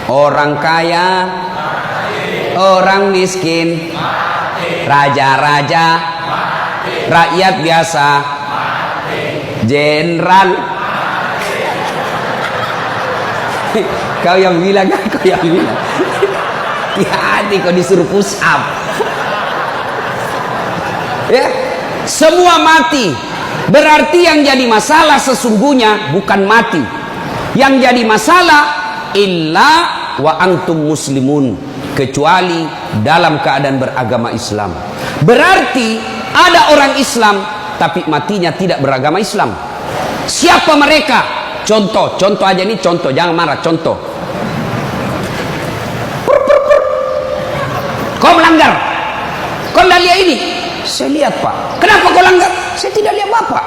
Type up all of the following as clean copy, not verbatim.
Orang kaya, orang miskin, raja-raja, rakyat biasa, jenderal. Kau yang bilang, kau yang bilang. Hati-hati kau disuruh push up. Ya, semua mati. Berarti yang jadi masalah sesungguhnya bukan mati. Yang jadi masalah illa wa antum muslimun, kecuali dalam keadaan beragama Islam. Berarti ada orang Islam tapi matinya tidak beragama Islam. Siapa mereka? Contoh aja nih, contoh, jangan marah, contoh. Kau melanggar, kau tidak lihat ini. Saya lihat, Pak. Kenapa kau langgar? Saya tidak lihat Bapak.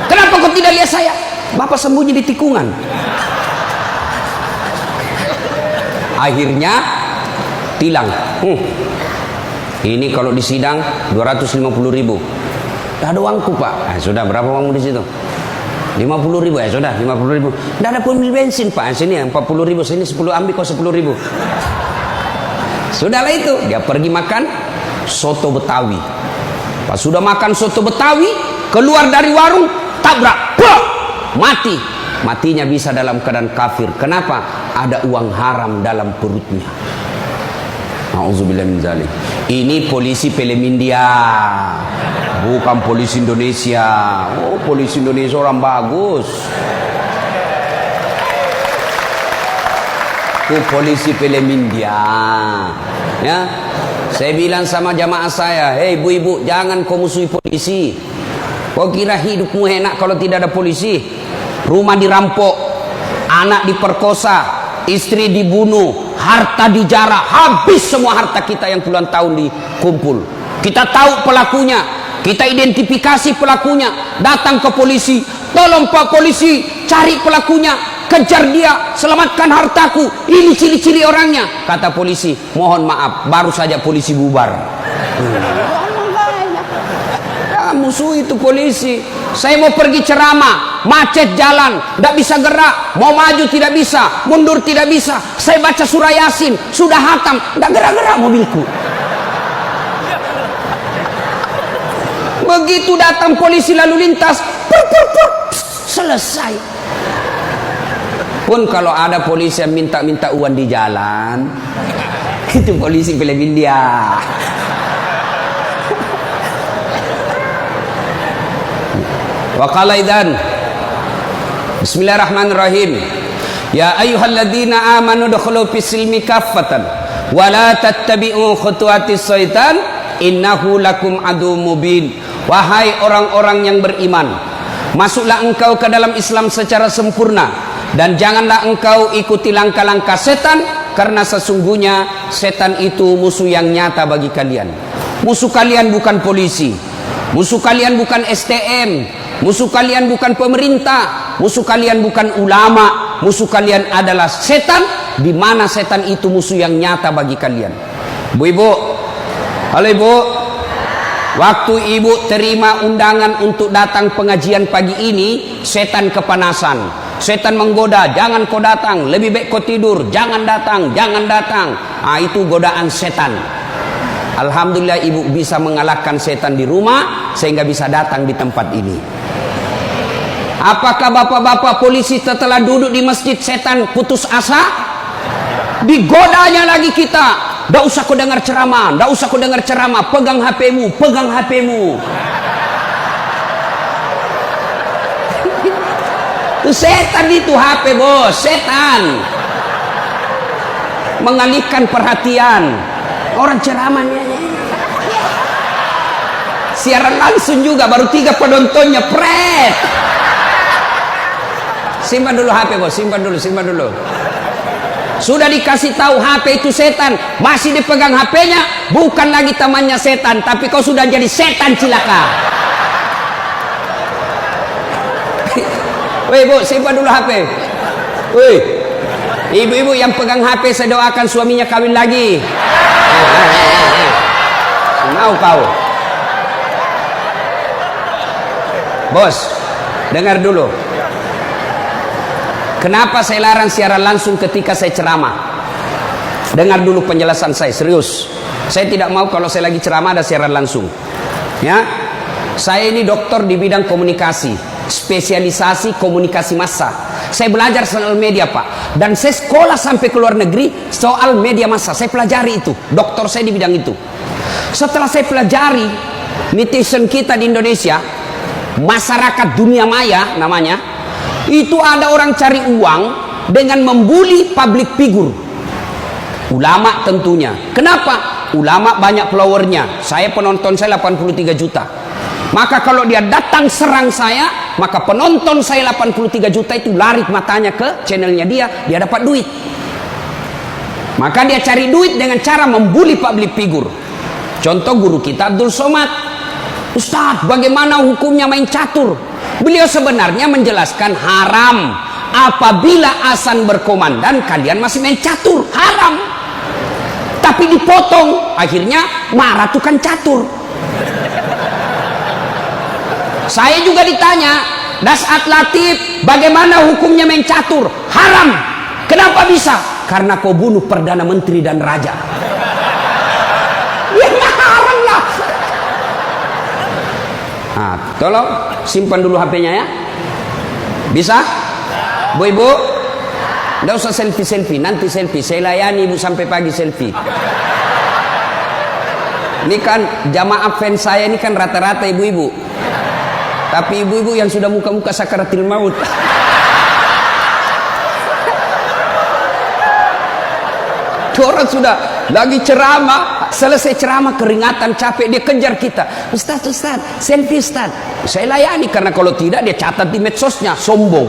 Kenapa kau tidak lihat saya? Bapak sembunyi di tikungan. Akhirnya tilang. Ini kalau di sidang 250.000. Tidak ada uangku, Pak. Sudah, berapa uangmu di situ? 50.000. Ya sudah, 50.000. Tidak ada pun bensin, Pak. Sini 40.000. Sini 10, ambil kau 10.000. Sudahlah itu. Dia pergi makan soto Betawi. Pas sudah makan soto Betawi, keluar dari warung, tabrak, mati. Matinya bisa dalam keadaan kafir. Kenapa? Ada uang haram dalam perutnya. Auzubillah min dzalik. Ini polisi film India, bukan polisi Indonesia. Oh, polisi Indonesia orang bagus. Itu polisi film India. Ya, saya bilang sama jamaah saya, hei ibu-ibu, jangan kau musuhi polisi. Kau kira hidupmu enak kalau tidak ada polisi? Rumah dirampok, anak diperkosa, istri dibunuh, harta dijarah, habis semua harta kita yang puluhan tahun dikumpul. Kita tahu pelakunya, kita identifikasi pelakunya, datang ke polisi, tolong Pak polisi, cari pelakunya, kejar dia, selamatkan hartaku, ini ciri-ciri orangnya. Kata polisi, mohon maaf, baru saja polisi bubar. Musuh itu polisi. Saya mau pergi ceramah, macet jalan, tidak bisa gerak, mau maju tidak bisa, mundur tidak bisa. Saya baca surah Yasin, sudah hatam, tidak gerak-gerak mobilku. Begitu datang polisi lalu lintas, selesai. Pun kalau ada polisi yang minta-minta uang di jalan, itu polisi film India. Wa qala idzan Bismillahirrahmanirrahim. Ya ayyuhalladzina amanu dukhulu fis-silmi kaffatan wa la tattabi'u khutuwatis syaitan innahu lakum aduwwum mubin. Wahai orang-orang yang beriman, masuklah engkau ke dalam Islam secara sempurna dan janganlah engkau ikuti langkah-langkah setan, karena sesungguhnya setan itu musuh yang nyata bagi kalian. Musuh kalian bukan polisi, musuh kalian bukan STM, musuh kalian bukan pemerintah, musuh kalian bukan ulama, musuh kalian adalah setan, di mana setan itu musuh yang nyata bagi kalian. Bu-ibu, halo ibu, waktu ibu terima undangan untuk datang pengajian pagi ini, setan kepanasan, setan menggoda, jangan kau datang, lebih baik kau tidur, jangan datang, jangan datang. Itu godaan setan. Alhamdulillah ibu bisa mengalahkan setan di rumah sehingga bisa datang di tempat ini. Apakah bapak-bapak polisi setelah duduk di masjid setan putus asa? Digodanya lagi kita. Tidak usah kau dengar ceramah, tidak usah kau dengar ceramah, pegang HP-mu, pegang HP-mu. Itu setan itu HP bos, setan. Mengalihkan perhatian. Orang ceramahnya. Siaran langsung juga, baru 3 penontonnya, pret. Simpan dulu HP bos, simpan dulu. Sudah dikasih tahu HP itu setan, masih dipegang HP-nya, bukan lagi temannya setan, tapi kau sudah jadi setan cilaka. Woi bu, simpan dulu HP. Woi, ibu-ibu yang pegang HP, saya doakan suaminya kawin lagi. Mau kau? Bos, dengar dulu. Kenapa saya larang siaran langsung ketika saya ceramah? Dengar dulu penjelasan saya, serius. Saya tidak mau kalau saya lagi ceramah ada siaran langsung. Ya, saya ini dokter di bidang komunikasi, spesialisasi komunikasi massa. Saya belajar soal media, Pak, dan saya sekolah sampai ke luar negeri soal media massa. Saya pelajari itu, dokter saya di bidang itu. Setelah saya pelajari, netizen kita di Indonesia, masyarakat dunia maya namanya, itu ada orang cari uang dengan membuli public figure. Ulama tentunya. Kenapa? Ulama banyak followernya. Saya penonton saya 83 juta. Maka kalau dia datang serang saya, maka penonton saya 83 juta itu lari matanya ke channelnya dia dapat duit. Maka dia cari duit dengan cara membuli public figure. Contoh guru kita Abdul Somad. Ustaz, bagaimana hukumnya main catur? Beliau sebenarnya menjelaskan haram apabila azan berkomandan kalian masih main catur, haram. Tapi dipotong, akhirnya marah tukang catur. Saya juga ditanya, Dasat Latif, bagaimana hukumnya main catur? Haram. Kenapa bisa? Karena kau bunuh Perdana Menteri dan Raja. Ya haram lah. Nah, tolong simpan dulu HP-nya ya. Bisa? Bu Ibu? Nggak usah selfie-selfie, nanti selfie. Saya layani Ibu sampai pagi selfie. Ini kan jamaah fans saya ini kan rata-rata ibu-ibu. Tapi ibu-ibu yang sudah muka-muka sakaratil maut. Orang sudah lagi ceramah, selesai ceramah keringatan, capek, dia kejar kita. Ustaz, selfie Ustaz. Saya layani karena kalau tidak dia catat di medsosnya, sombong.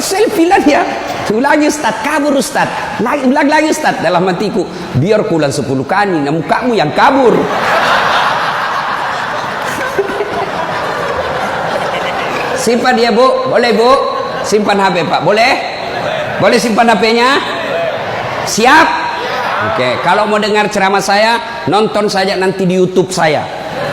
Selfie lah dia. Ulangi Ustaz, kabur Ustaz. Ulang lagi Ustaz. Dalam hatiku, biar kulang 10 kali, nah mukamu yang kabur. Simpan dia Bu, boleh Bu? Simpan HP Pak, boleh? Boleh simpan HP-nya? Siap? Oke, kalau mau dengar ceramah saya, nonton saja nanti di YouTube saya.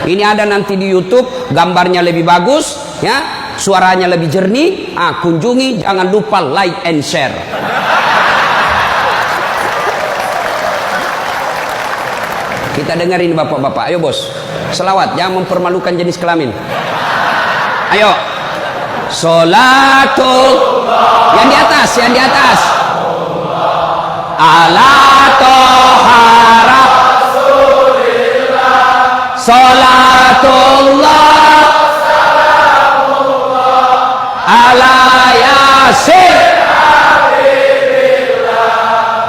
Ini ada nanti di YouTube, gambarnya lebih bagus, ya, suaranya lebih jernih. Kunjungi, jangan lupa like and share. Kita dengerin bapak-bapak, ayo bos. Selawat, jangan mempermalukan jenis kelamin. Ayo. Sholatul yang di atas, ala tohara sholatullah ala yasin.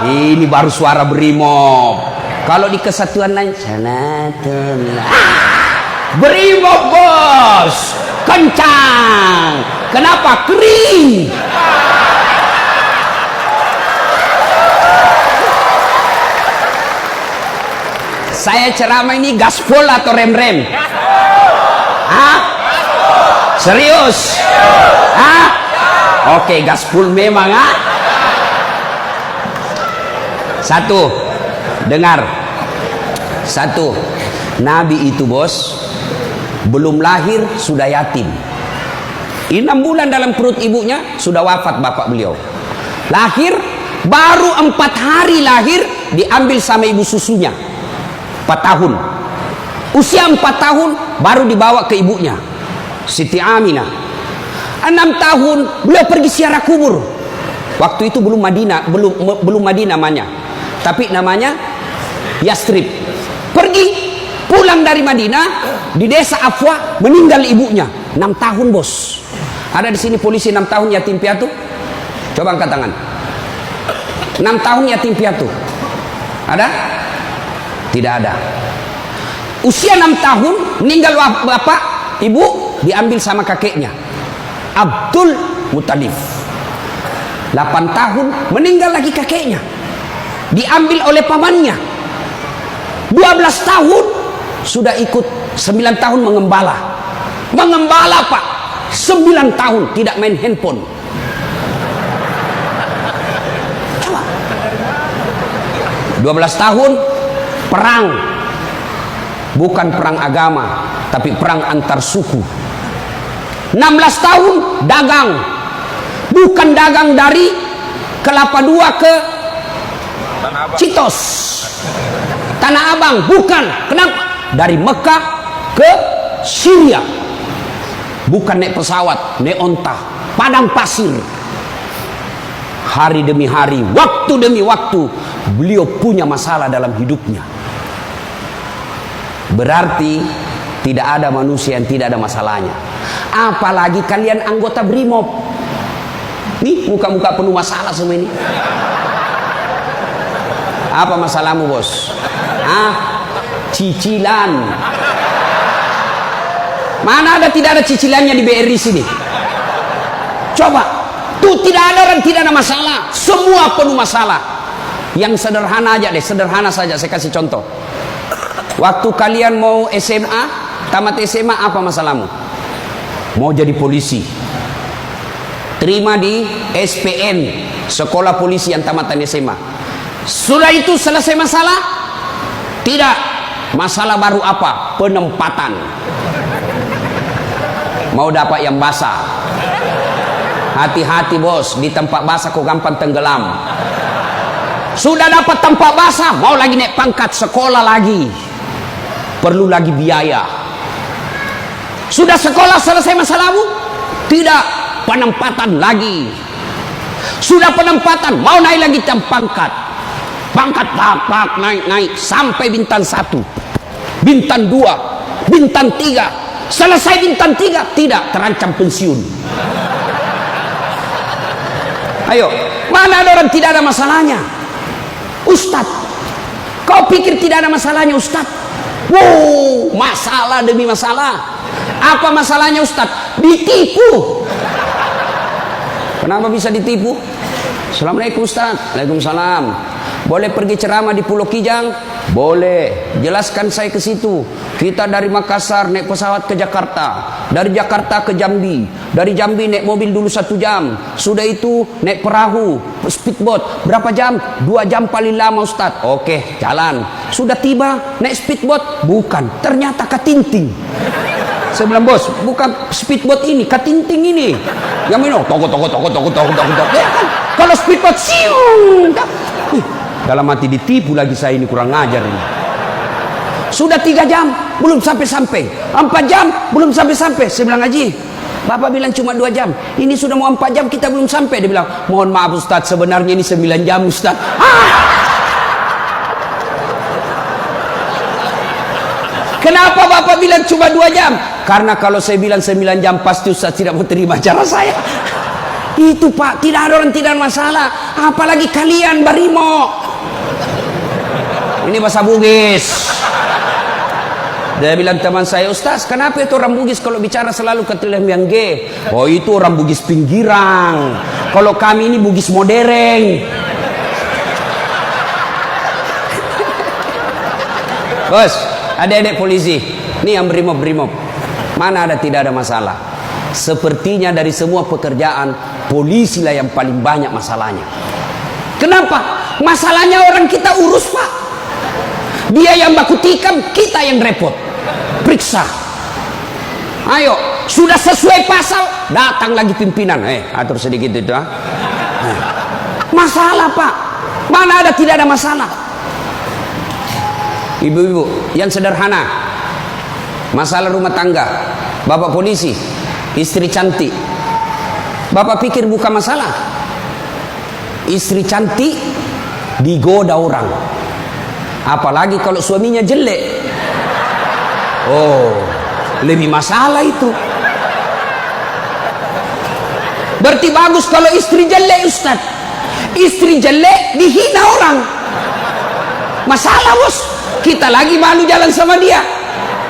Ini baru suara brimob. Kalau di kesatuan lain sholatullah, brimob bos, kencang. Kenapa? Kering. Saya ceramah ini gaspol atau rem-rem? Hah? Serius? Hah? Oke, gaspol memang, ha? Satu, dengar. Satu, Nabi itu bos, belum lahir sudah yatim. 6 bulan dalam perut ibunya sudah wafat bapak beliau. Lahir baru 4 hari lahir diambil sama ibu susunya. 4 tahun. Usia 4 tahun baru dibawa ke ibunya, Siti Aminah. 6 tahun beliau pergi ziarah kubur. Waktu itu belum Madinah, belum Madinah namanya, tapi namanya Yastrib. Pergi pulang dari Madinah, di desa Afwa meninggal ibunya. 6 tahun bos. Ada di sini polisi 6 tahun yatim piatu? Coba angkat tangan. 6 tahun yatim piatu. Ada? Tidak ada. Usia 6 tahun meninggal bapak, ibu diambil sama kakeknya, Abdul Muttalib. 8 tahun meninggal lagi kakeknya, diambil oleh pamannya. 12 tahun sudah ikut, 9 tahun mengembala. Mengembala Pak, 9 tahun tidak main handphone. Coba. 12 tahun perang. Bukan perang agama, tapi perang antar suku. 16 tahun dagang. Bukan dagang dari Kelapa II ke Citos, Tanah Abang, bukan. Kenapa? Dari Mekah ke Syria. Bukan naik pesawat, naik onta, padang pasir. Hari demi hari, waktu demi waktu, beliau punya masalah dalam hidupnya. Berarti tidak ada manusia yang tidak ada masalahnya. Apalagi kalian anggota BRIMOB. Nih muka-muka penuh masalah semua ini. Apa masalahmu, bos? Cicilan. Mana ada tidak ada cicilannya di BRI sini? Coba, tuh tidak ada orang tidak ada masalah. Semua penuh masalah. Yang sederhana aja deh, sederhana saja. Saya kasih contoh. Waktu kalian mau SMA, tamat SMA, apa masalahmu? Mau jadi polisi. Terima di SPN, Sekolah Polisi yang tamatan SMA. Sudah itu selesai masalah? Tidak. Masalah baru apa? Penempatan. Mau dapat yang basah. Hati-hati bos, di tempat basah kok gampang tenggelam. Sudah dapat tempat basah, mau lagi naik pangkat, sekolah lagi. Perlu lagi biaya. Sudah sekolah selesai masalahmu? Tidak. Penempatan lagi. Sudah penempatan, mau naik lagi pangkat. Pangkat tak naik sampai bintang 1, bintang 2, bintang 3. Selesai bintang 3, tidak, terancam pensiun. Ayo, mana ada orang tidak ada masalahnya? Ustadz, kau pikir tidak ada masalahnya Ustadz? Wow, masalah demi masalah. Apa masalahnya Ustadz? Ditipu. Kenapa bisa ditipu? Assalamualaikum Ustaz. Waalaikumsalam. Boleh pergi ceramah di Pulau Kijang? Boleh. Jelaskan saya ke situ. Kita dari Makassar naik pesawat ke Jakarta, dari Jakarta ke Jambi, dari Jambi naik mobil dulu 1 jam. Sudah itu naik perahu, speedboat. Berapa jam? 2 jam paling lama Ustaz. Oke, jalan. Sudah tiba naik speedboat? Bukan. Ternyata katinting. Saya bilang, bos, bukan speedboat ini, katinting ini. Yang minum, toko. Ya kan? Kalau speedboat, siung. Dalam hati ditipu lagi saya ini, kurang ngajar ini. Sudah 3 jam, belum sampai-sampai. 4 jam, belum sampai-sampai. Saya bilang, Haji, Bapak bilang cuma 2 jam. Ini sudah mau 4 jam, kita belum sampai. Dia bilang, mohon maaf Ustaz, sebenarnya ini 9 jam Ustaz. Kenapa Bapak bilang cuma 2 jam? Karena kalau saya bilang 9 jam pasti Ustaz tidak mau terima cara saya. Itu Pak, tidak ada orang tidak ada masalah. Apalagi kalian Barimo. Ini bahasa Bugis. Dia bilang teman saya, Ustaz, kenapa itu orang Bugis kalau bicara selalu ketilam yang G? Oh itu orang Bugis pinggiran. Kalau kami ini Bugis modern. Bos, adik-adik polisi, ini yang brimob. Mana ada tidak ada masalah? Sepertinya dari semua pekerjaan, polisi lah yang paling banyak masalahnya. Kenapa? Masalahnya orang kita urus Pak. Dia yang baku tikam, kita yang repot. Periksa. Ayo, sudah sesuai pasal, datang lagi pimpinan. Atur sedikit itu. Masalah Pak. Mana ada tidak ada masalah? Ibu-ibu yang sederhana, masalah rumah tangga, bapak polisi, istri cantik, bapak pikir bukan masalah. Istri cantik digoda orang, apalagi kalau suaminya jelek. Oh, lebih masalah itu. Berarti bagus kalau istri jelek Ustaz. Istri jelek dihina orang, masalah bos. Kita lagi malu jalan sama dia.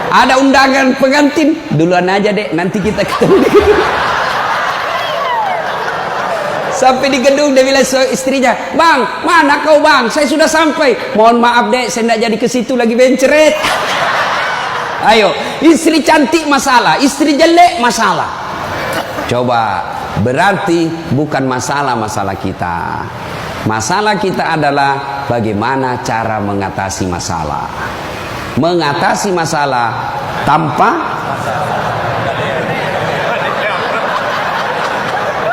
Ada undangan pengantin, duluan aja dek, nanti kita ketemu di gedung. Sampai di gedung dia bilang istrinya, Bang, mana kau Bang? Saya sudah sampai. Mohon maaf dek, saya tidak jadi ke situ, lagi benceret. Ayo, istri cantik masalah, istri jelek masalah. Coba, berarti bukan masalah kita. Masalah kita adalah bagaimana cara mengatasi masalah. Mengatasi masalah tanpa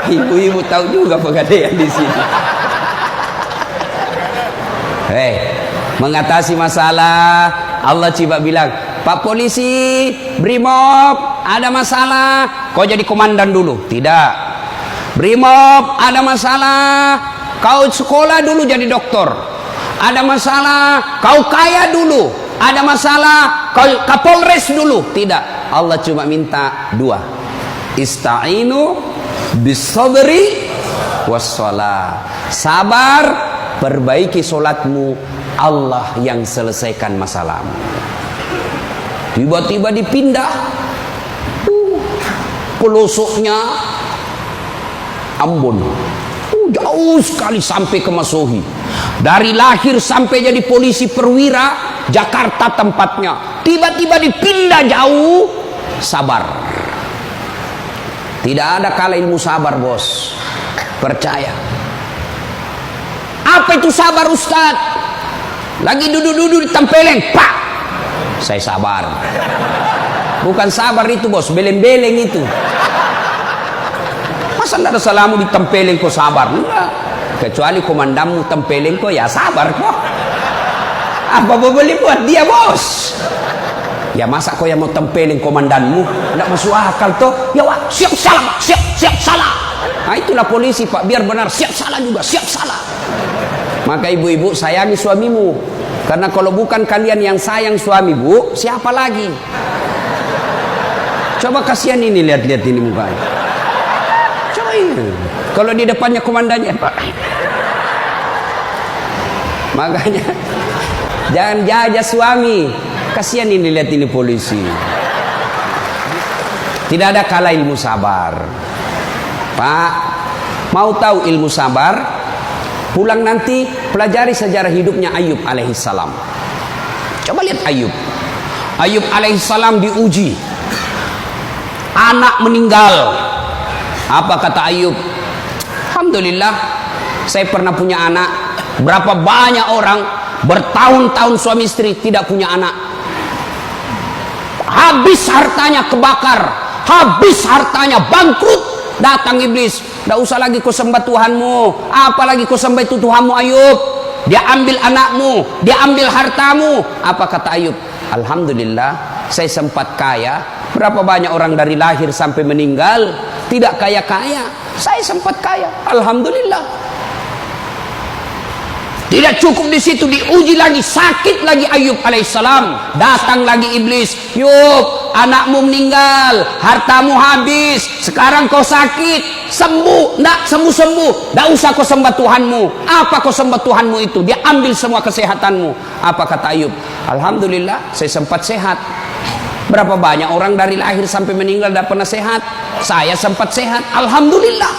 Ibu-ibu tahu juga pegadaian di sini. Mengatasi masalah, Allah coba bilang, Pak polisi, Brimob, ada masalah, kau jadi komandan dulu. Tidak. Brimob, ada masalah, kau sekolah dulu jadi doktor. Ada masalah, kau kaya dulu. Ada masalah, kau Kapolres dulu. Tidak. Allah cuma minta dua. Ista'inu bis-sabri was-shalah. Sabar, perbaiki solatmu, Allah yang selesaikan masalahmu. Tiba-tiba dipindah pelosoknya Ambon, jauh sekali sampai ke Masohi. Dari lahir sampai jadi polisi perwira, Jakarta tempatnya. Tiba-tiba dipindah jauh. Sabar. Tidak ada kalah ilmu sabar, bos. Percaya. Apa itu sabar, Ustaz? Lagi duduk-duduk di tempeleng, pak. Saya sabar. Bukan sabar itu, bos, beleng-beleng itu. Masa tidak ada salahmu di tempeleng kok sabar? Enggak. Kecuali komandanmu tempeleng kok, ya sabar kok. Apa boleh buat dia, bos? Ya masa kau yang mau tempelin komandanmu? Tidak masuk akal toh. Ya wah, siap salah, siap salah. Nah itulah polisi, pak, biar benar, siap salah juga, siap salah. Maka ibu-ibu sayangi suamimu, karena kalau bukan kalian yang sayang suami, bu, siapa lagi? Coba kasihan ini, lihat-lihat ini mukanya. Coba ini. Kalau di depannya komandannya, pak. Makanya jangan jajah suami. Kasihan ini, lihat ini polisi. Tidak ada kalah ilmu sabar. Pak, mau tahu ilmu sabar? Pulang nanti pelajari sejarah hidupnya Ayub alaihissalam. Coba lihat Ayub. Ayub alaihissalam diuji. Anak meninggal. Apa kata Ayub? Alhamdulillah, saya pernah punya anak. Berapa banyak orang bertahun-tahun suami istri tidak punya anak. Habis hartanya kebakar, habis hartanya bangkrut. Datang iblis, tidak usah lagi kau sembah Tuhanmu, apalagi kau sembah itu Tuhanmu Ayub. Dia ambil anakmu, dia ambil hartamu. Apa kata Ayub? Alhamdulillah, saya sempat kaya. Berapa banyak orang dari lahir sampai meninggal tidak kaya-kaya, saya sempat kaya. Alhamdulillah. Tidak cukup di situ, diuji lagi, sakit lagi Ayub alaihissalam. Datang lagi iblis, Yub, anakmu meninggal, hartamu habis, sekarang kau sakit, sembuh, nak sembuh-sembuh, tidak usah kau sembah Tuhanmu. Apa kau sembah Tuhanmu itu? Dia ambil semua kesehatanmu. Apa kata Ayub? Alhamdulillah, saya sempat sehat. Berapa banyak orang dari lahir sampai meninggal tidak pernah sehat? Saya sempat sehat, alhamdulillah.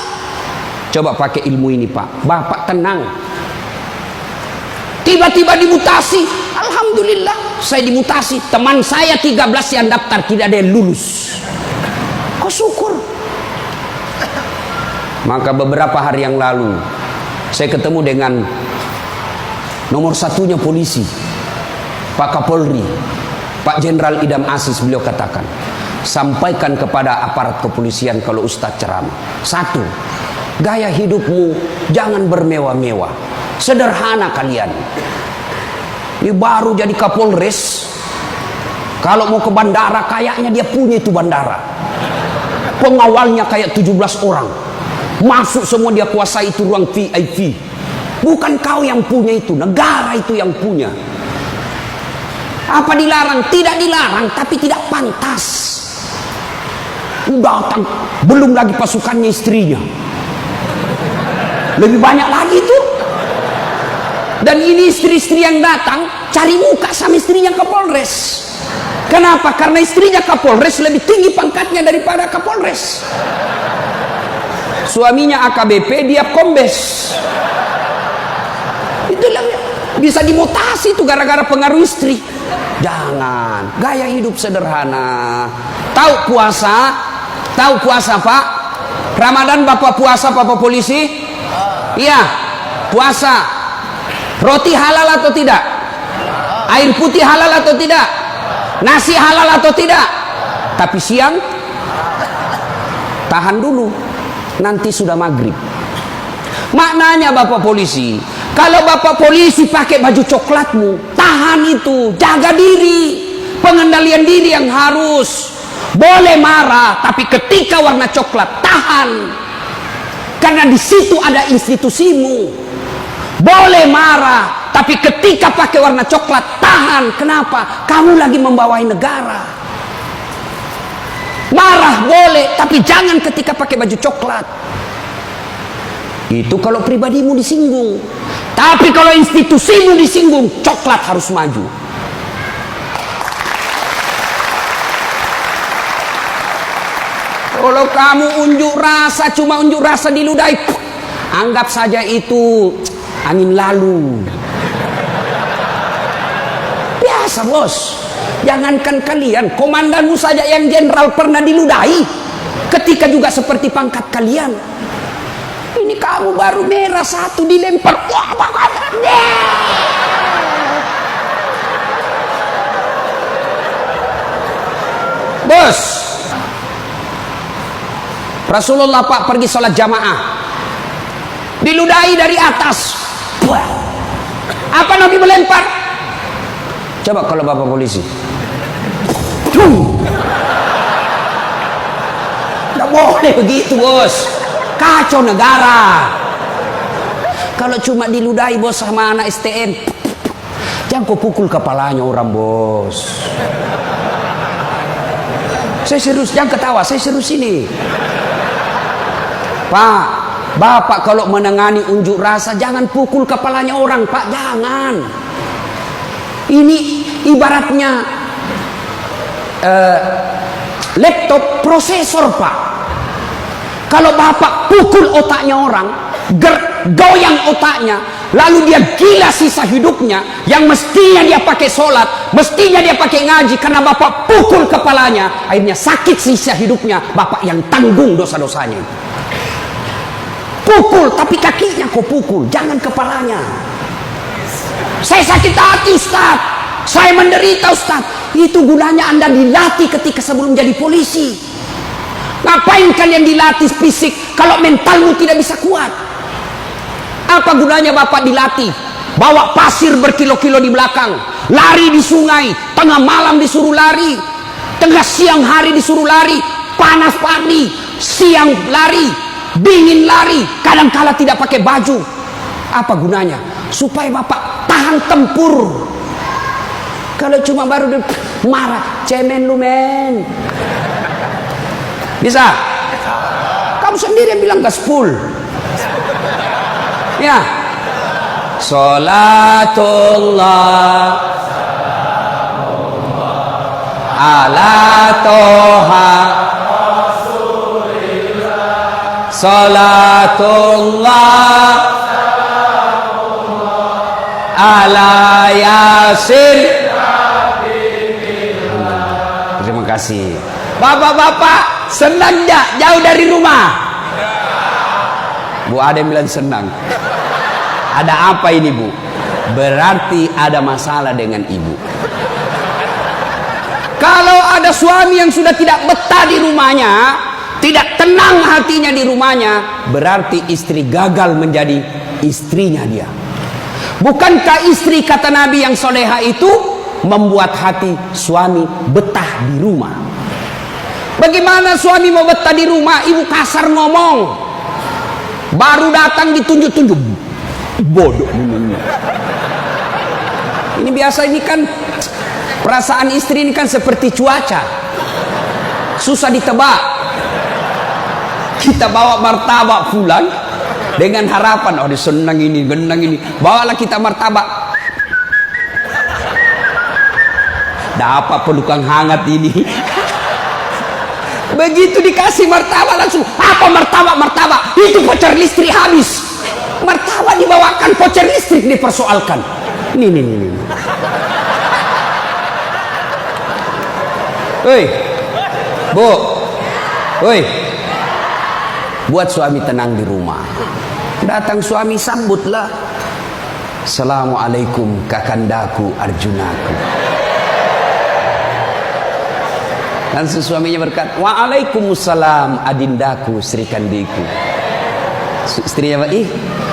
Coba pakai ilmu ini, pak. Bapak tenang. Tiba-tiba dimutasi, alhamdulillah saya dimutasi. Teman saya 13 yang daftar tidak ada yang lulus. Kau syukur. Maka beberapa hari yang lalu saya ketemu dengan nomor satunya polisi, Pak Kapolri, Pak Jenderal Idam Aziz. Beliau katakan, sampaikan kepada aparat kepolisian kalau Ustadz ceramah. Satu, gaya hidupmu jangan bermewah-mewah. Sederhana kalian. Ini baru jadi Kapolres. Kalau mau ke bandara, kayaknya dia punya itu bandara. Pengawalnya kayak 17 orang. Masuk semua, dia kuasai itu ruang VIP. Bukan kau yang punya itu, negara itu yang punya. Apa dilarang? Tidak dilarang, tapi tidak pantas. Datang, belum lagi pasukannya istrinya. Lebih banyak lagi itu. Dan ini istri-istri yang datang cari muka sama istrinya Kapolres. Kenapa? Karena istrinya Kapolres lebih tinggi pangkatnya daripada Kapolres. Suaminya AKBP, dia kombes. Itulah bisa dimutasi itu gara-gara pengaruh istri. Jangan, gaya hidup sederhana. Tahu puasa? Tahu puasa, Pak? Ramadan Bapak puasa, Bapak polisi? Iya, puasa. Roti halal atau tidak? Air putih halal atau tidak? Nasi halal atau tidak? Tapi siang tahan dulu. nanti sudah maghrib. Maknanya Bapak polisi, kalau Bapak polisi pakai baju coklatmu, tahan itu, jaga diri. Pengendalian diri yang harus. Boleh marah, tapi ketika warna coklat, tahan. Karena di situ ada institusimu. Boleh marah, tapi ketika pakai warna coklat, tahan. Kenapa? Kamu lagi membawai negara. Marah boleh, tapi jangan ketika pakai baju coklat. Itu kalau pribadimu disinggung. Tapi kalau institusimu disinggung, coklat harus maju. Kalau kamu unjuk rasa, cuma unjuk rasa diludahi, anggap saja itu angin lalu. Biasa bos. Jangankan kalian, komandanmu saja yang jenderal pernah diludahi. Ketika juga seperti pangkat kalian. Ini kamu baru merah satu dilempar. Wah, bos, Rasulullah Pak pergi sholat jamaah, diludahi dari atas. Wah. Apa Nabi melempar? Coba kalau Bapak polisi. Tidak boleh begitu bos, kacau negara. Kalau cuma diludahi bos sama anak STM, jangan kau pukul kepalanya orang bos. Saya serius, jangan ketawa, saya serius ini. Pak, Bapak kalau menangani unjuk rasa jangan pukul kepalanya orang, Pak, jangan. Ini ibaratnya laptop prosesor, Pak. Kalau Bapak pukul otaknya orang, goyang otaknya, lalu dia gila sisa hidupnya, yang mestinya dia pakai sholat, mestinya dia pakai ngaji, karena Bapak pukul kepalanya, akhirnya sakit sisa hidupnya, Bapak yang tanggung dosa-dosanya. Pukul, tapi kakinya kau pukul, jangan kepalanya. Saya sakit hati Ustaz, saya menderita Ustaz. Itu gunanya Anda dilatih ketika sebelum jadi polisi. Ngapain kalian dilatih fisik kalau mentalmu tidak bisa kuat? Apa gunanya Bapak dilatih? Bawa pasir berkilo-kilo di belakang, lari di sungai, tengah malam disuruh lari, tengah siang hari disuruh lari, panas pagi, siang lari, dingin lari, kadang-kala tidak pakai baju. Apa gunanya? Supaya Bapak tahan tempur. Kalau cuma baru marah, cemen lu men. Bisa? Kamu sendiri yang bilang gaspol. Ya. Salatullah ala toha salatullah ala yasin. Terima kasih. Bapak-bapak senang gak jauh dari rumah? Bu ada yang bilang senang. Ada apa ini Bu? Berarti ada masalah dengan ibu. Kalau ada suami yang sudah tidak betah di rumahnya, tidak tenang hatinya di rumahnya, berarti istri gagal menjadi istrinya dia. Bukankah istri kata Nabi yang soleha itu membuat hati suami betah di rumah? Bagaimana suami mau betah di rumah? Ibu kasar ngomong, baru datang ditunjuk-tunjuk, bodoh. Ini biasa, ini kan perasaan istri ini kan seperti cuaca, susah ditebak. Kita bawa martabak pulang dengan harapan, oh senang ini, genang ini, bawalah kita martabak. Dapat pelukan hangat ini. Begitu dikasih martabak langsung, apa martabak? Itu voucher listrik habis. Martabak dibawakan, voucher listrik dipersoalkan. Nih. Woi, Bu, woi, buat suami tenang di rumah. Datang suami sambutlah. Assalamualaikum kakandaku Arjunaku. Dan suaminya berkata, waalaikumsalam adindaku Sri Kandiku. Istrinya, ih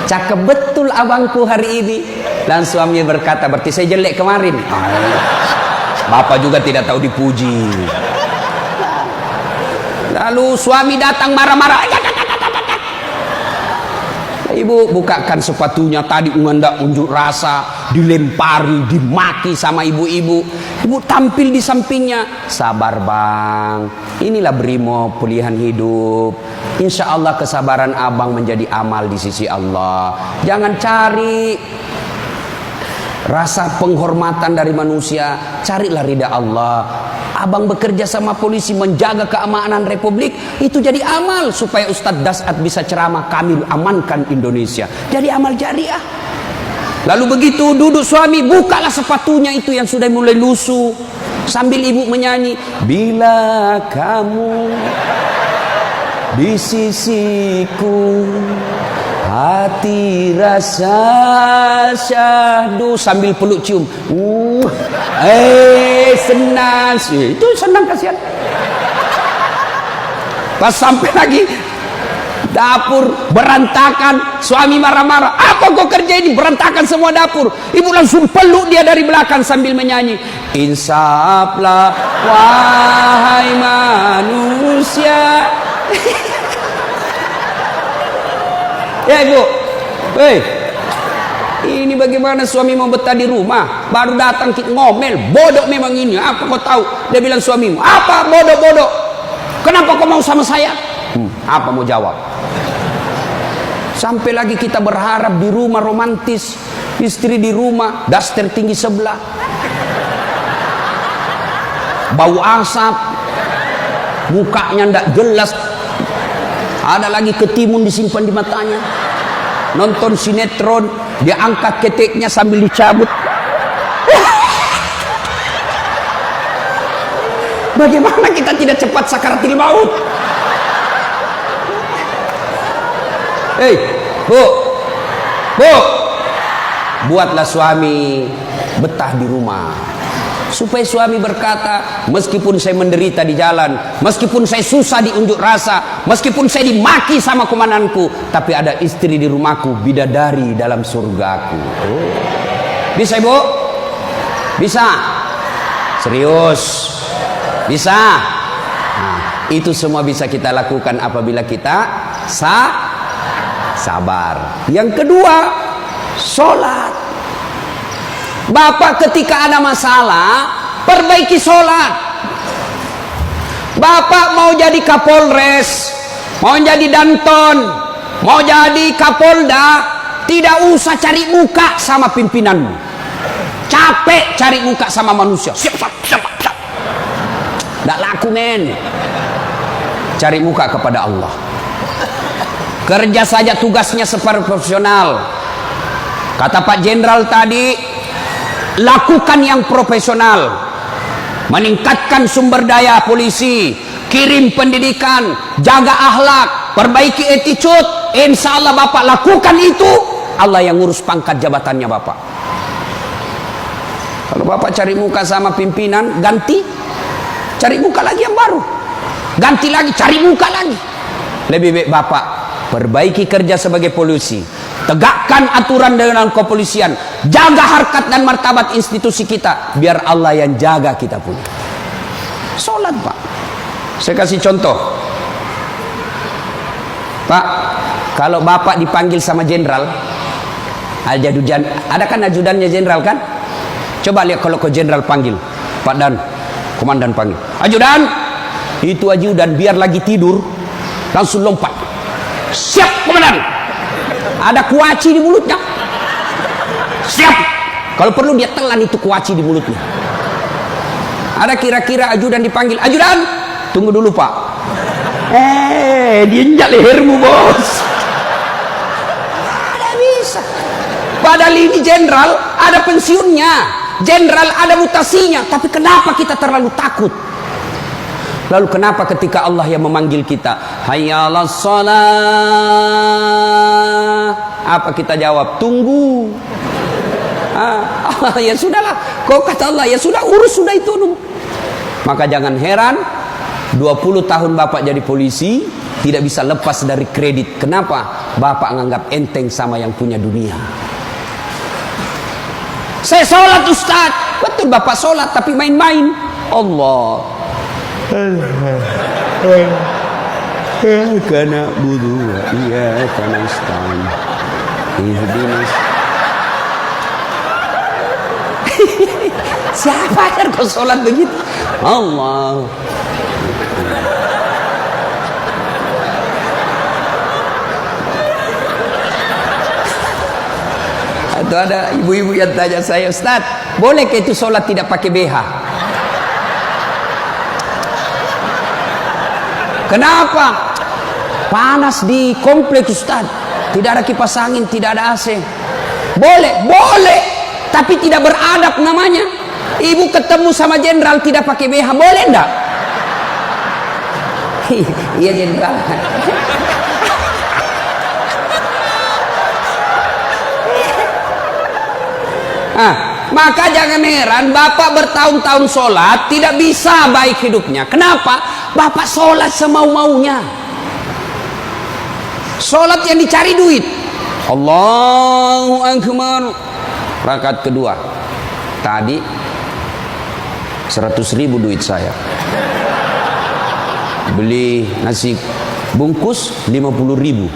cakep betul abangku hari ini. Dan suaminya berkata, berarti saya jelek kemarin. Bapak juga tidak tahu dipuji. Lalu suami datang marah-marah. Ibu bukakan sepatunya, tadi hendak unjuk rasa, dilempari, dimaki sama ibu-ibu. Ibu tampil di sampingnya, sabar bang, inilah brimo pilihan hidup. Insya Allah kesabaran abang menjadi amal di sisi Allah. Jangan cari rasa penghormatan dari manusia, carilah ridha Allah. Abang bekerja sama polisi menjaga keamanan Republik, itu jadi amal supaya Ustadz Dasat bisa ceramah, kami amankan Indonesia. Jadi amal jariah. Lalu begitu duduk suami, bukalah sepatunya itu yang sudah mulai lusuh, sambil ibu menyanyi, bila kamu di sisiku, hati rasa syahdu, sambil peluk cium. Senang sih, itu senang kasihan. Pas sampai lagi dapur berantakan, suami marah-marah, apa kau kerja ini, berantakan semua dapur. Ibu langsung peluk dia dari belakang sambil menyanyi, insaflah wahai manusia. Ya ibu, ini bagaimana suami mau betah di rumah, baru datang ngomel, bodoh memang ini, apa kau tahu? Dia bilang suamimu, apa bodoh-bodoh? Kenapa kau mau sama saya? Apa mau jawab? Sampai lagi kita berharap di rumah romantis, istri di rumah, daster tinggi sebelah, bau asap, mukanya ndak jelas, ada lagi ketimun disimpan di matanya. Nonton sinetron, dia angkat keteknya sambil dicabut. Bagaimana kita tidak cepat sakaratil maut? Hei, bu, buatlah suami betah di rumah, supaya suami berkata, meskipun saya menderita di jalan, meskipun saya susah di unjuk rasa, meskipun saya dimaki sama komandanku, tapi ada istri di rumahku, bidadari dalam surgaku. Bisa ibu? Bisa? Serius? Bisa? Nah, itu semua bisa kita lakukan apabila kita sabar. Yang kedua, sholat. Bapak ketika ada masalah, perbaiki sholat. Bapak mau jadi Kapolres, mau jadi Danton, mau jadi Kapolda, tidak usah cari muka sama pimpinanmu. Capek cari muka sama manusia. Siap. Tidak laku men. Cari muka kepada Allah. Kerja saja tugasnya seperti profesional. Kata Pak Jenderal tadi, lakukan yang profesional, meningkatkan sumber daya polisi, kirim pendidikan, jaga akhlak, perbaiki attitude. Insya Allah Bapak lakukan itu, Allah yang ngurus pangkat jabatannya Bapak. Kalau Bapak cari muka sama pimpinan, ganti, cari muka lagi yang baru, ganti lagi, cari muka lagi. Lebih baik Bapak perbaiki kerja sebagai polisi, tegakkan aturan dengan kepolisian, jaga harkat dan martabat institusi kita, biar Allah yang jaga kita punya. Sholat Pak. Saya kasih contoh Pak, kalau Bapak dipanggil sama jenderal, ada kan ajudannya jenderal kan? Coba lihat kalau ke jenderal panggil, Pak Dan, komandan panggil, ajudan, itu ajudan biar lagi tidur langsung lompat, siap komandan. Ada kuaci di mulutnya, siap. Kalau perlu dia telan itu kuaci di mulutnya. Ada kira-kira ajudan dipanggil, ajudan, tunggu dulu Pak. Dia injak lehermu bos. Ada bisa. Padahal ini jenderal ada pensiunnya, jenderal ada mutasinya, tapi kenapa kita terlalu takut? Lalu kenapa ketika Allah yang memanggil kita, hayya 'alas shalah, apa kita jawab? Tunggu. Ya sudahlah, kau kata Allah, ya sudah, urus sudah itu dulu. Maka jangan heran 20 tahun Bapak jadi polisi, tidak bisa lepas dari kredit. Kenapa? Bapak nganggap enteng sama yang punya dunia. Saya sholat Ustaz. Betul Bapak sholat, tapi main-main. Allah. Karena budu, iya karena istan. Siapa yang kau sholat begitu? Allah. Atau ada ibu-ibu yang tanya saya, Ustaz, bolehkah itu sholat tidak pakai BH? Kenapa? Panas di kompleks Ustaz, tidak ada kipas angin, tidak ada AC. Boleh, boleh, tapi tidak beradab namanya. Ibu ketemu sama jenderal tidak pakai BH, boleh enggak? Iya jenderal. Maka jangan heran Bapak bertahun-tahun sholat tidak bisa baik hidupnya. Kenapa? Bapak sholat semau-maunya. Sholat yang dicari duit. Allahu Akbar. Rakaat kedua. Tadi 100.000 duit saya. Beli nasi bungkus 50.000.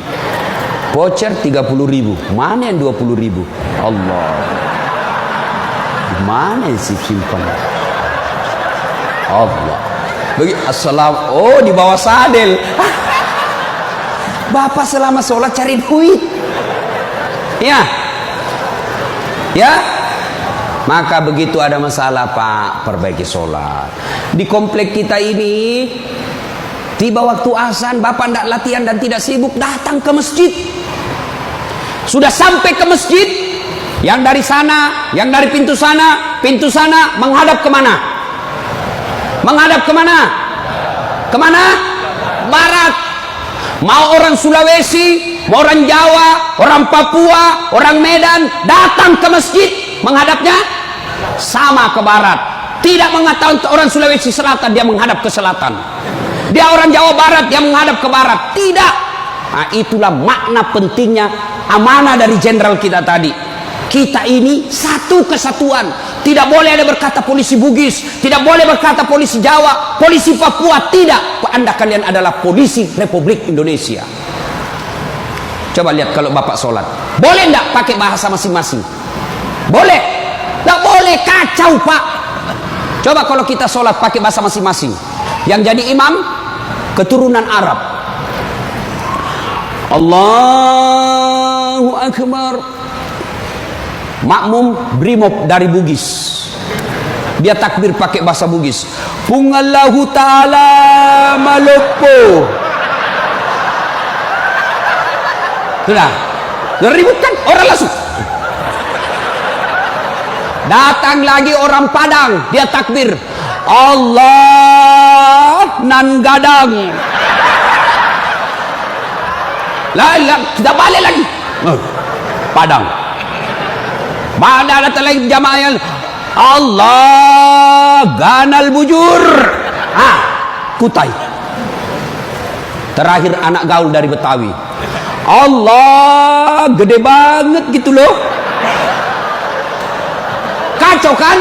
Voucher 30.000. Mana yang 20.000? Allah. Mana sih simpan? Allah. Bagi assalam. Oh, di bawah sadel. Bapak selama sholat cari duit. Ya. Ya. Maka begitu ada masalah Pak, perbaiki sholat. Di komplek kita ini, tiba waktu azan, Bapak tidak latihan dan tidak sibuk, datang ke masjid. Sudah sampai ke masjid, yang dari sana, yang dari pintu sana menghadap kemana? Menghadap kemana? Kemana? Barat. Mau orang Sulawesi, mau orang Jawa, orang Papua, orang Medan, datang ke masjid, menghadapnya sama ke barat. Tidak mengatakan orang Sulawesi Selatan dia menghadap ke selatan, dia orang Jawa Barat dia menghadap ke barat. Tidak. Nah, itulah makna pentingnya amanah dari jenderal kita tadi. Kita ini satu kesatuan. Tidak boleh ada berkata polisi Bugis, tidak boleh berkata polisi Jawa, polisi Papua. Tidak. Anda kalian adalah polisi Republik Indonesia. Coba lihat kalau Bapak sholat, boleh enggak pakai bahasa masing-masing? Boleh? Enggak boleh, kacau Pak. Coba kalau kita sholat pakai bahasa masing-masing. Yang jadi imam keturunan Arab. Allahu Akbar. Makmum brimob dari Bugis, dia takbir pakai bahasa Bugis. Pungallahu ta'ala malopo. Sudah ribut kan orang langsung. Datang lagi orang Padang, dia takbir Allah nan gadang. Lah kita balik lagi Padang. Pada datang lagi jamaah yang Allah ganal bujur. Kutai. Terakhir anak gaul dari Betawi. Allah gede banget gitu loh. Kacau kan?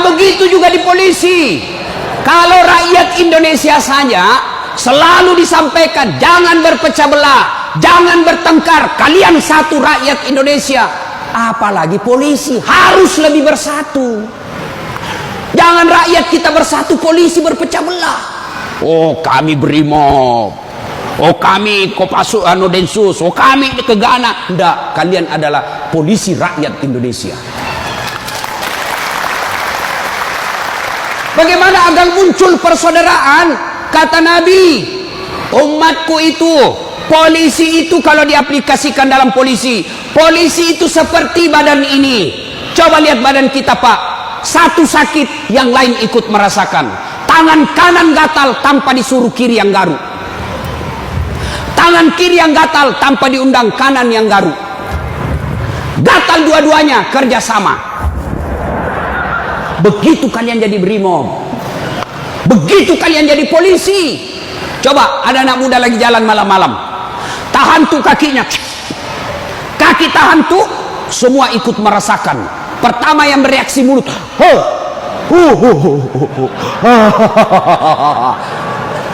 Begitu juga di polisi. Kalau rakyat Indonesia saja selalu disampaikan jangan berpecah belah, jangan bertengkar, kalian satu rakyat Indonesia. Apalagi polisi harus lebih bersatu. Jangan rakyat kita bersatu, polisi berpecah belah. Oh kami brimob, oh kami Kopassus Densus, oh kami Kegana. Enggak, kalian adalah polisi rakyat Indonesia. Bagaimana agar muncul persaudaraan? Kata Nabi, umatku itu, polisi itu kalau diaplikasikan dalam polisi itu seperti badan ini. Coba lihat badan kita Pak, satu sakit yang lain ikut merasakan. Tangan kanan gatal tanpa disuruh kiri yang garuk, tangan kiri yang gatal tanpa diundang kanan yang garuk. Gatal dua-duanya kerjasama. Begitu kalian jadi brimob, begitu kalian jadi polisi. Coba ada anak muda lagi jalan malam-malam, tahan tuh kakinya, kaki tahan tuh, semua ikut merasakan. Pertama yang bereaksi mulut,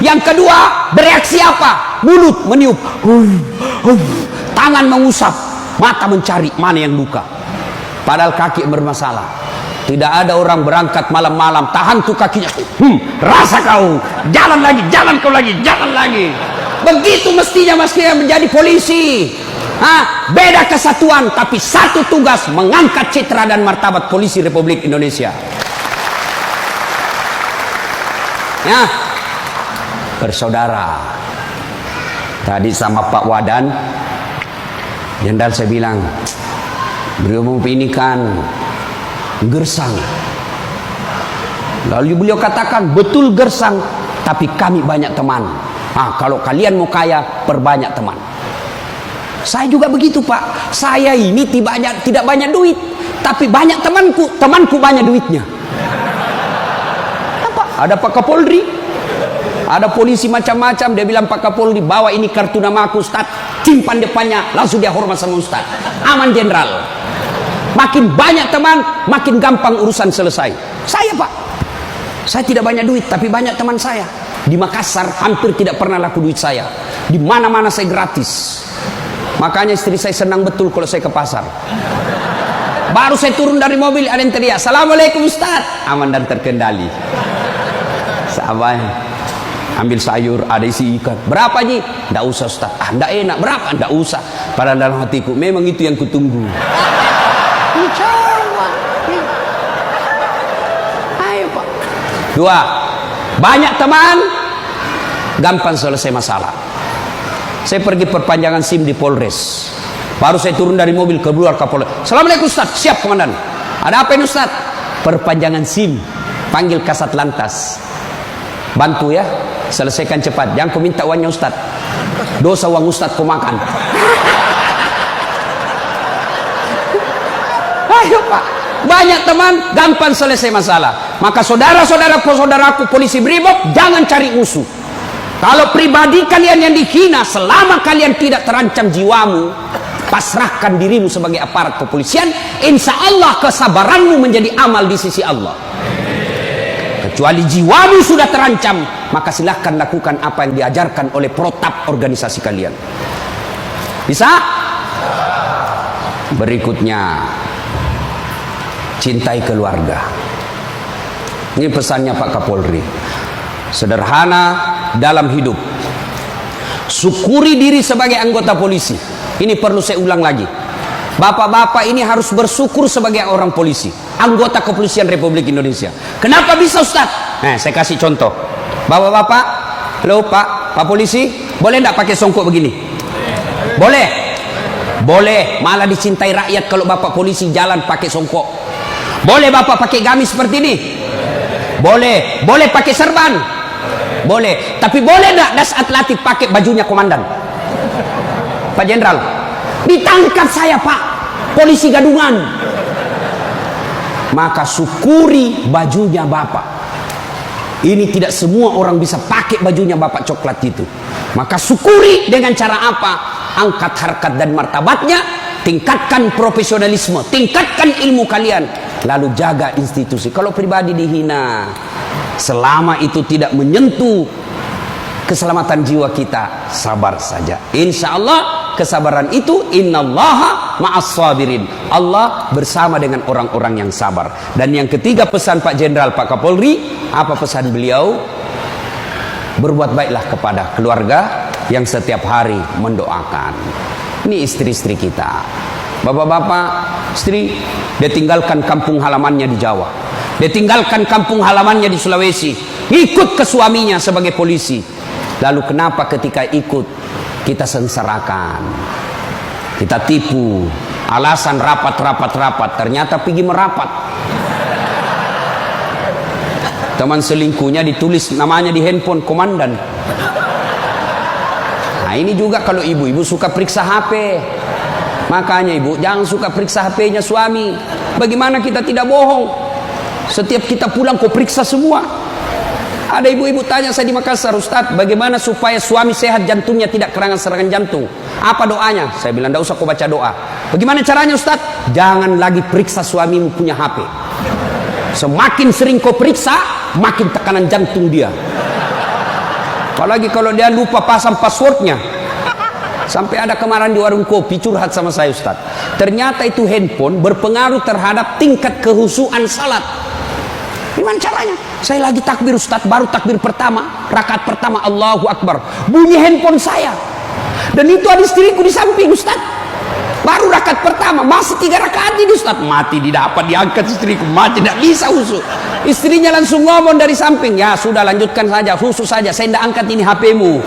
yang kedua bereaksi apa? Mulut meniup, tangan mengusap, mata mencari mana yang luka. Padahal kaki bermasalah. Tidak ada orang berangkat malam-malam tahan tuh kakinya, rasa kau, jalan lagi, jalan kau lagi, jalan lagi. Begitu mestinya menjadi polisi. Beda kesatuan tapi satu tugas, mengangkat citra dan martabat polisi Republik Indonesia. Ya, bersaudara. Tadi sama Pak Wadan, Jenderal saya bilang, beliau ini kan gersang. Lalu beliau katakan, betul gersang, tapi kami banyak teman. Kalau kalian mau kaya, perbanyak teman. Saya juga begitu, Pak. Saya ini tidak banyak duit, tapi banyak temanku. Temanku banyak duitnya. Apa? Ada Pak Kapolri, ada polisi macam-macam. Dia bilang, Pak Kapolri, bawa ini kartu nama aku, Ustaz. Simpan depannya, langsung dia hormat sama Ustaz. Aman, Jenderal. Makin banyak teman, makin gampang urusan selesai. Saya, Pak, saya tidak banyak duit, tapi banyak teman saya. Di Makassar hampir tidak pernah laku duit saya. Di mana-mana saya gratis. Makanya istri saya senang betul kalau saya ke pasar. Baru saya turun dari mobil, ada yang teriak, Assalamualaikum Ustaz. Aman dan terkendali. Sahabat, ambil sayur, ada isi ikan. Berapa Ji? Tidak usah Ustaz. Tidak enak. Berapa? Tidak usah. Padahal dalam hatiku, memang itu yang kutunggu. Ayo Pak. Dua, banyak teman, gampang selesai masalah. Saya pergi perpanjangan SIM di Polres. Baru saya turun dari mobil, keluar Kapolres. Assalamualaikum Ustaz. Siap Komandan. Ada apa ini Ustaz? Perpanjangan SIM. Panggil Kasat Lantas. Bantu ya, selesaikan cepat. Jangan kau minta uangnya Ustaz. Dosa uang Ustaz kau makan. Ayo Pak, banyak teman, gampang selesai masalah. Maka saudaraku polisi Brimob, jangan cari musuh. Kalau pribadi kalian yang dihina, selama kalian tidak terancam jiwamu, pasrahkan dirimu sebagai aparat kepolisian, insya Allah kesabaranmu menjadi amal di sisi Allah. Kecuali jiwamu sudah terancam, maka silahkan lakukan apa yang diajarkan oleh protap organisasi kalian. Bisa? Berikutnya, cintai keluarga. Ini pesannya Pak Kapolri. Sederhana dalam hidup. Syukuri diri sebagai anggota polisi. Ini perlu saya ulang lagi. Bapak-bapak ini harus bersyukur sebagai orang polisi, anggota kepolisian Republik Indonesia. Kenapa bisa Ustaz? Saya kasih contoh. Bapak-bapak, halo Pak polisi, boleh enggak pakai songkok begini? Boleh. Boleh, malah dicintai rakyat kalau Bapak polisi jalan pakai songkok. Boleh Bapak pakai gamis seperti ini? Boleh. Boleh pakai serban? Boleh. Tapi boleh enggak das atletik pakai bajunya komandan? Pak Jenderal, ditangkap saya Pak, polisi gadungan. Maka syukuri bajunya Bapak. Ini tidak semua orang bisa pakai bajunya Bapak coklat itu. Maka syukuri dengan cara apa? Angkat harkat dan martabatnya, tingkatkan profesionalisme, tingkatkan ilmu kalian, lalu jaga institusi. Kalau pribadi dihina, selama itu tidak menyentuh keselamatan jiwa kita, sabar saja. Insya Allah kesabaran itu, innallaha ma'as sabirin. Allah bersama dengan orang-orang yang sabar. Dan yang ketiga pesan Pak Jenderal, Pak Kapolri, apa pesan beliau? Berbuat baiklah kepada keluarga yang setiap hari mendoakan. Ini istri-istri kita. Bapak-bapak, istri, dia tinggalkan kampung halamannya di Jawa. Dia tinggalkan kampung halamannya di Sulawesi. Ikut ke suaminya sebagai polisi. Lalu kenapa ketika ikut kita sengsarakan, kita tipu, alasan rapat, ternyata pergi merapat. Teman selingkuhnya ditulis namanya di handphone komandan. Nah ini juga kalau ibu-ibu suka periksa HP. Makanya ibu jangan suka periksa HP-nya suami. Bagaimana kita tidak bohong? Setiap kita pulang kau periksa semua. Ada ibu-ibu tanya saya di Makassar, Ustaz, bagaimana supaya suami sehat jantungnya tidak serangan jantung? Apa doanya? Saya bilang, tidak usah kau baca doa. Bagaimana caranya, Ustaz? Jangan lagi periksa suamimu punya HP. Semakin sering kau periksa, makin tekanan jantung dia. Apalagi kalau dia lupa pasang passwordnya. Sampai ada kemarin di warung kopi curhat sama saya, Ustaz. Ternyata itu handphone berpengaruh terhadap tingkat kehusuan salat. Gimana caranya? Saya lagi takbir, Ustaz, baru takbir pertama, rakaat pertama, Allahu Akbar. Bunyi handphone saya. Dan itu ada istriku di samping, Ustaz. Baru rakaat pertama, masih 3 rakaat ini, Ustaz. Mati didapat, diangkat istriku, mati tidak bisa husu. Istrinya langsung ngomong dari samping, ya sudah lanjutkan saja, husu saja, saya tidak angkat ini HP-mu.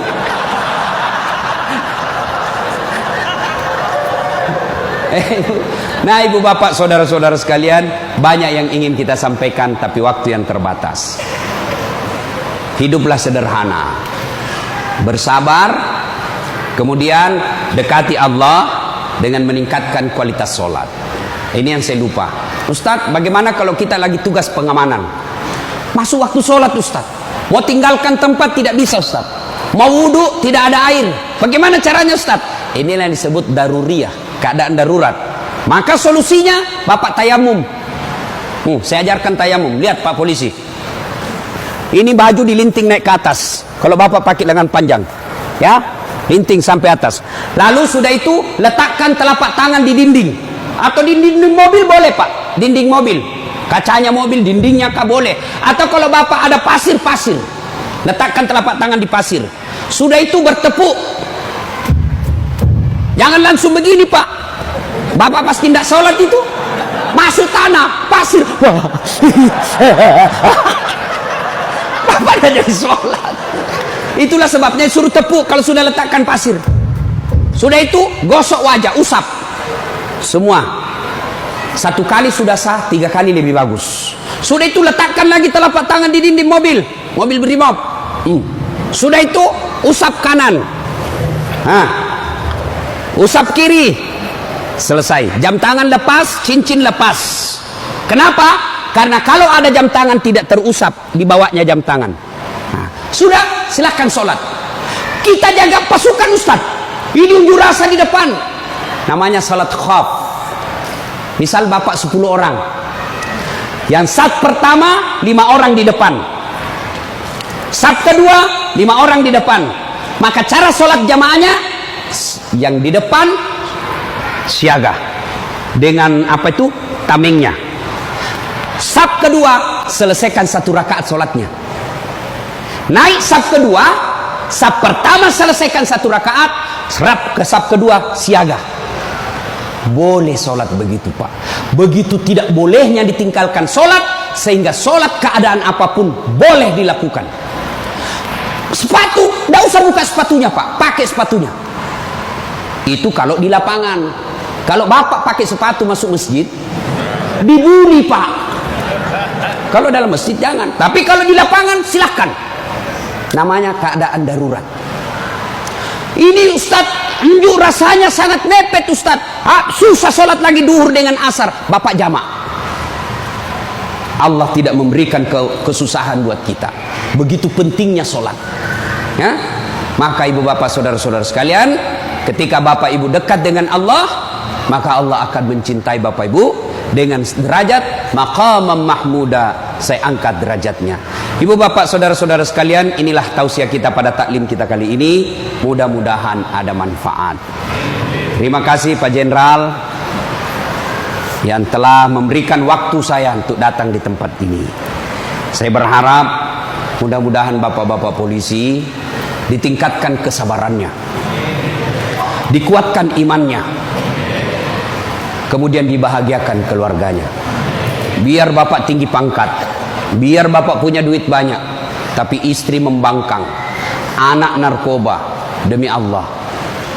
Nah, ibu bapak, saudara-saudara sekalian, banyak yang ingin kita sampaikan, tapi waktu yang terbatas. Hiduplah sederhana, bersabar, kemudian dekati Allah dengan meningkatkan kualitas sholat. Ini yang saya lupa, Ustaz, bagaimana kalau kita lagi tugas pengamanan, masuk waktu sholat, Ustaz, mau tinggalkan tempat tidak bisa, Ustaz, mau wudhu tidak ada air, bagaimana caranya, Ustaz? Inilah yang disebut daruriyah, keadaan darurat. Maka solusinya bapak tayamum. Saya ajarkan tayamum. Lihat Pak Polisi, ini baju dilinting naik ke atas. Kalau bapak pakai lengan panjang, ya, linting sampai atas. Lalu sudah itu letakkan telapak tangan di dinding, atau di dinding mobil boleh, Pak. Dinding mobil, kacanya mobil, dindingnya kah boleh. Atau kalau bapak ada pasir, letakkan telapak tangan di pasir. Sudah itu bertepuk. Jangan langsung begini, Pak. Bapak pasti tidak sholat itu. Masuk tanah, pasir. Bapak tidak jadi sholat. Itulah sebabnya suruh tepuk kalau sudah letakkan pasir. Sudah itu gosok wajah, usap. Semua. 1 kali sudah sah, 3 kali lebih bagus. Sudah itu letakkan lagi telapak tangan di dinding mobil. Mobil berimob. Sudah itu usap kanan. Usap kiri. Selesai. Jam tangan lepas, cincin lepas. Kenapa? Karena kalau ada jam tangan tidak terusap, dibawanya jam tangan. Sudah, silahkan sholat. Kita jaga pasukan, Ustaz. Ini unjuk rasa di depan. Namanya salat khawf. Misal bapak 10 orang. Yang saf pertama 5 orang di depan. Saf kedua 5 orang di depan. Maka cara sholat jamaahnya, yang di depan siaga dengan apa itu, tamengnya. Saf kedua selesaikan 1 rakaat sholatnya. Naik saf kedua, saf pertama selesaikan 1 rakaat, serap ke saf kedua siaga. Boleh sholat begitu, Pak. Begitu tidak bolehnya ditinggalkan sholat, sehingga sholat keadaan apapun boleh dilakukan. Sepatu, tidak usah buka sepatunya, Pak, pakai sepatunya. Itu kalau di lapangan. Kalau bapak pakai sepatu masuk masjid, dibully, Pak. Kalau dalam masjid jangan. Tapi kalau di lapangan silahkan. Namanya keadaan darurat. Ini, Ustaz, unjuk rasanya sangat mepet, Ustaz. Susah sholat lagi duhur dengan asar. Bapak jamak. Allah tidak memberikan kesusahan buat kita. Begitu pentingnya sholat, ya? Maka ibu bapak, saudara-saudara sekalian, ketika bapak ibu dekat dengan Allah, maka Allah akan mencintai bapak ibu dengan derajat maqamam mahmuda. Saya angkat derajatnya. Ibu bapak, saudara-saudara sekalian, inilah tausiah kita pada taklim kita kali ini. Mudah-mudahan ada manfaat. Terima kasih Pak Jenderal yang telah memberikan waktu saya untuk datang di tempat ini. Saya berharap mudah-mudahan bapak-bapak polisi ditingkatkan kesabarannya, dikuatkan imannya, kemudian dibahagiakan keluarganya. Biar bapak tinggi pangkat, biar bapak punya duit banyak, tapi istri membangkang, anak narkoba, demi Allah,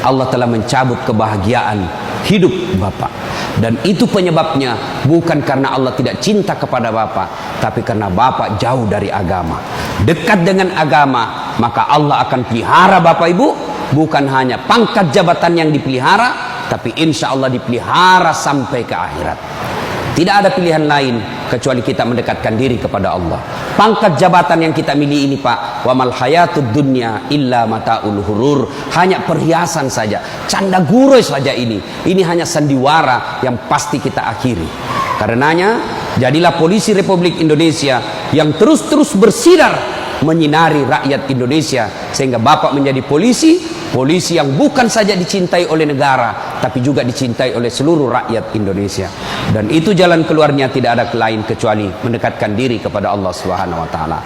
Allah telah mencabut kebahagiaan hidup bapak. Dan itu penyebabnya bukan karena Allah tidak cinta kepada bapak, tapi karena bapak jauh dari agama. Dekat dengan agama, maka Allah akan pelihara bapak ibu. Bukan hanya pangkat jabatan yang dipelihara, tapi insya Allah dipelihara sampai ke akhirat. Tidak ada pilihan lain kecuali kita mendekatkan diri kepada Allah. Pangkat jabatan yang kita miliki ini Pak, wa mal hayatud dunya illa mataul hurur, hanya perhiasan saja, canda guroi saja ini hanya sandiwara yang pasti kita akhiri. Karenanya jadilah polisi Republik Indonesia yang terus-terus bersinar menyinari rakyat Indonesia, sehingga Bapak menjadi polisi yang bukan saja dicintai oleh negara, tapi juga dicintai oleh seluruh rakyat Indonesia. Dan itu jalan keluarnya tidak ada lain kecuali mendekatkan diri kepada Allah Subhanahu wa taala.